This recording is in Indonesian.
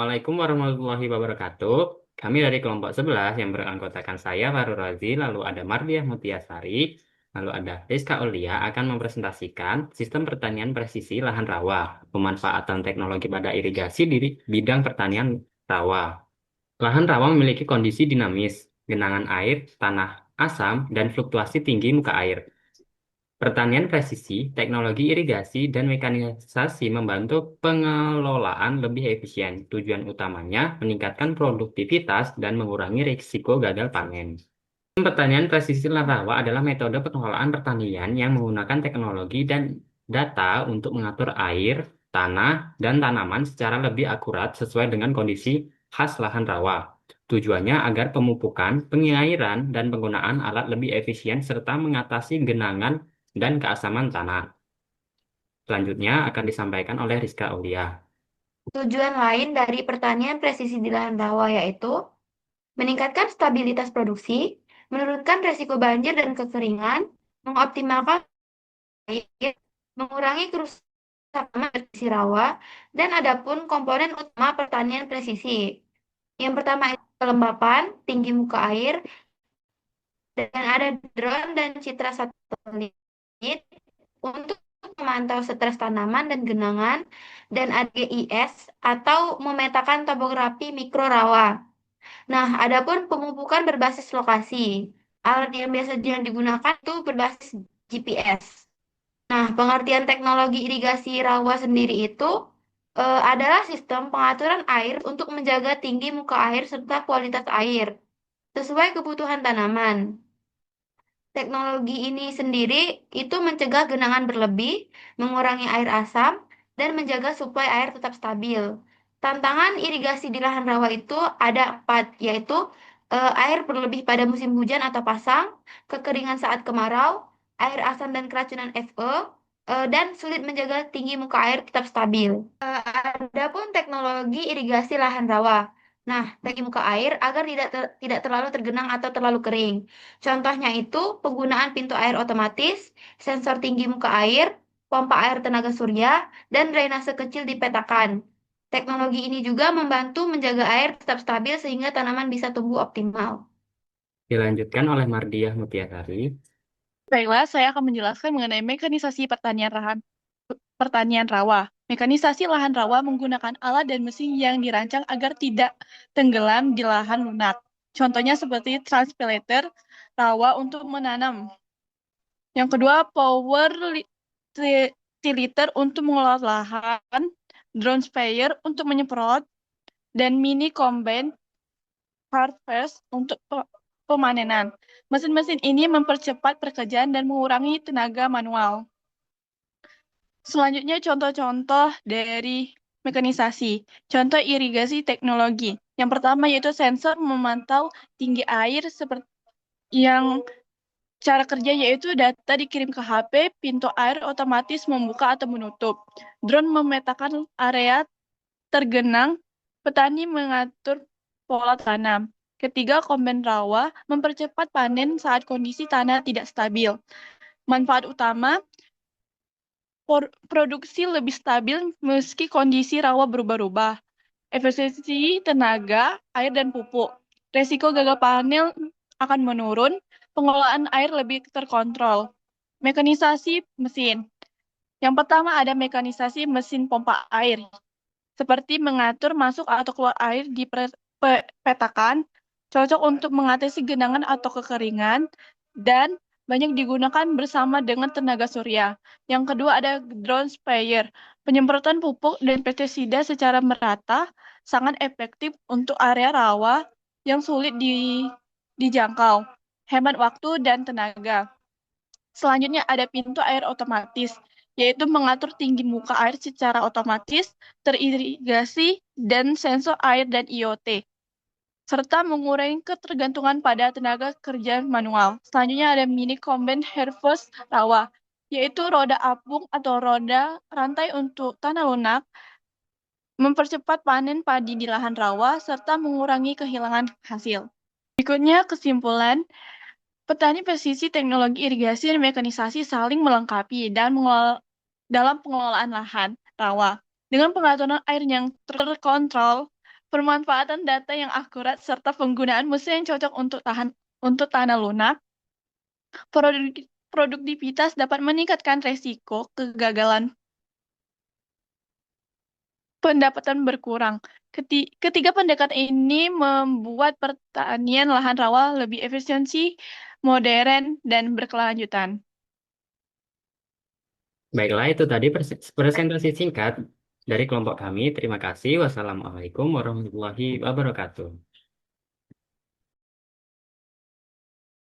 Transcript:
Assalamualaikum warahmatullahi wabarakatuh. Kami dari kelompok 11 yang beranggotakan saya, Farul Razi, lalu ada Mardiah Mutiasari, lalu ada Rizka Aulia akan mempresentasikan sistem pertanian presisi lahan rawa, pemanfaatan teknologi pada irigasi di bidang pertanian rawa. Lahan rawa memiliki kondisi dinamis, genangan air, tanah asam, dan fluktuasi tinggi muka air. Pertanian presisi, teknologi irigasi, dan mekanisasi membantu pengelolaan lebih efisien. Tujuan utamanya meningkatkan produktivitas dan mengurangi risiko gagal panen. Pertanian presisi rawa adalah metode pengelolaan pertanian yang menggunakan teknologi dan data untuk mengatur air, tanah, dan tanaman secara lebih akurat sesuai dengan kondisi khas lahan rawa. Tujuannya agar pemupukan, pengairan, dan penggunaan alat lebih efisien serta mengatasi genangan dan keasaman tanah. Selanjutnya akan disampaikan oleh Rizka Aulia. Tujuan lain dari pertanian presisi di lahan rawa yaitu meningkatkan stabilitas produksi, menurunkan resiko banjir dan kekeringan, mengoptimalkan air, mengurangi kerusakan presisi rawa, dan adapun komponen utama pertanian presisi. Yang pertama itu kelembapan, tinggi muka air, dan ada drone dan citra satelit untuk memantau stres tanaman dan genangan, dan ada GIS atau memetakan topografi mikro rawa. Nah, adapun pemupukan berbasis lokasi. Alat yang biasanya digunakan itu berbasis GPS. Nah, pengertian teknologi irigasi rawa sendiri itu adalah sistem pengaturan air untuk menjaga tinggi muka air serta kualitas air sesuai kebutuhan tanaman. Teknologi ini sendiri itu mencegah genangan berlebih, mengurangi air asam, dan menjaga suplai air tetap stabil. Tantangan irigasi di lahan rawa itu ada empat, yaitu air berlebih pada musim hujan atau pasang, kekeringan saat kemarau, air asam dan keracunan FE, dan sulit menjaga tinggi muka air tetap stabil. Adapun teknologi irigasi lahan rawa. Nah, tinggi muka air agar tidak terlalu tergenang atau terlalu kering. Contohnya itu penggunaan pintu air otomatis, sensor tinggi muka air, pompa air tenaga surya, dan drainase kecil dipetakan. Teknologi ini juga membantu menjaga air tetap stabil sehingga tanaman bisa tumbuh optimal. Dilanjutkan oleh Mardiah Mutiasari. Baiklah, saya akan menjelaskan mengenai mekanisasi pertanian rawa. Mekanisasi lahan rawa menggunakan alat dan mesin yang dirancang agar tidak tenggelam di lahan lunak. Contohnya seperti transplanter rawa untuk menanam. Yang kedua, tilliter untuk mengolah lahan, drone sprayer untuk menyemprot, dan mini combine harvest untuk pemanenan. Mesin-mesin ini mempercepat pekerjaan dan mengurangi tenaga manual. Selanjutnya contoh-contoh dari mekanisasi. Contoh irigasi teknologi. Yang pertama yaitu sensor memantau tinggi air seperti yang cara kerja yaitu data dikirim ke HP, pintu air otomatis membuka atau menutup. Drone memetakan area tergenang, petani mengatur pola tanam. Ketiga, komben rawa mempercepat panen saat kondisi tanah tidak stabil. Manfaat utama, produksi lebih stabil meski kondisi rawa berubah-ubah. Efisiensi tenaga, air, dan pupuk. Resiko gagal panen akan menurun, pengelolaan air lebih terkontrol. Mekanisasi mesin. Yang pertama ada mekanisasi mesin pompa air, seperti mengatur masuk atau keluar air di petakan, cocok untuk mengatasi genangan atau kekeringan, dan banyak digunakan bersama dengan tenaga surya. Yang kedua ada drone sprayer. Penyemprotan pupuk dan pestisida secara merata sangat efektif untuk area rawa yang sulit dijangkau. Hemat waktu dan tenaga. Selanjutnya ada pintu air otomatis, yaitu mengatur tinggi muka air secara otomatis, teririgasi, dan sensor air dan IoT, serta mengurangi ketergantungan pada tenaga kerja manual. Selanjutnya ada mini combine harvest rawa, yaitu roda apung atau roda rantai untuk tanah lunak, mempercepat panen padi di lahan rawa, serta mengurangi kehilangan hasil. Berikutnya kesimpulan, petani presisi teknologi irigasi dan mekanisasi saling melengkapi dan dalam pengelolaan lahan rawa. Dengan pengaturan air yang terkontrol, pemanfaatan data yang akurat, serta penggunaan mesin yang cocok untuk tanah lunak, produktivitas dapat meningkatkan resiko kegagalan pendapatan berkurang. Ketiga pendekatan ini membuat pertanian lahan rawa lebih efisiensi, modern, dan berkelanjutan. Baiklah, itu tadi presentasi singkat dari kelompok kami. Terima kasih. Wassalamualaikum warahmatullahi wabarakatuh.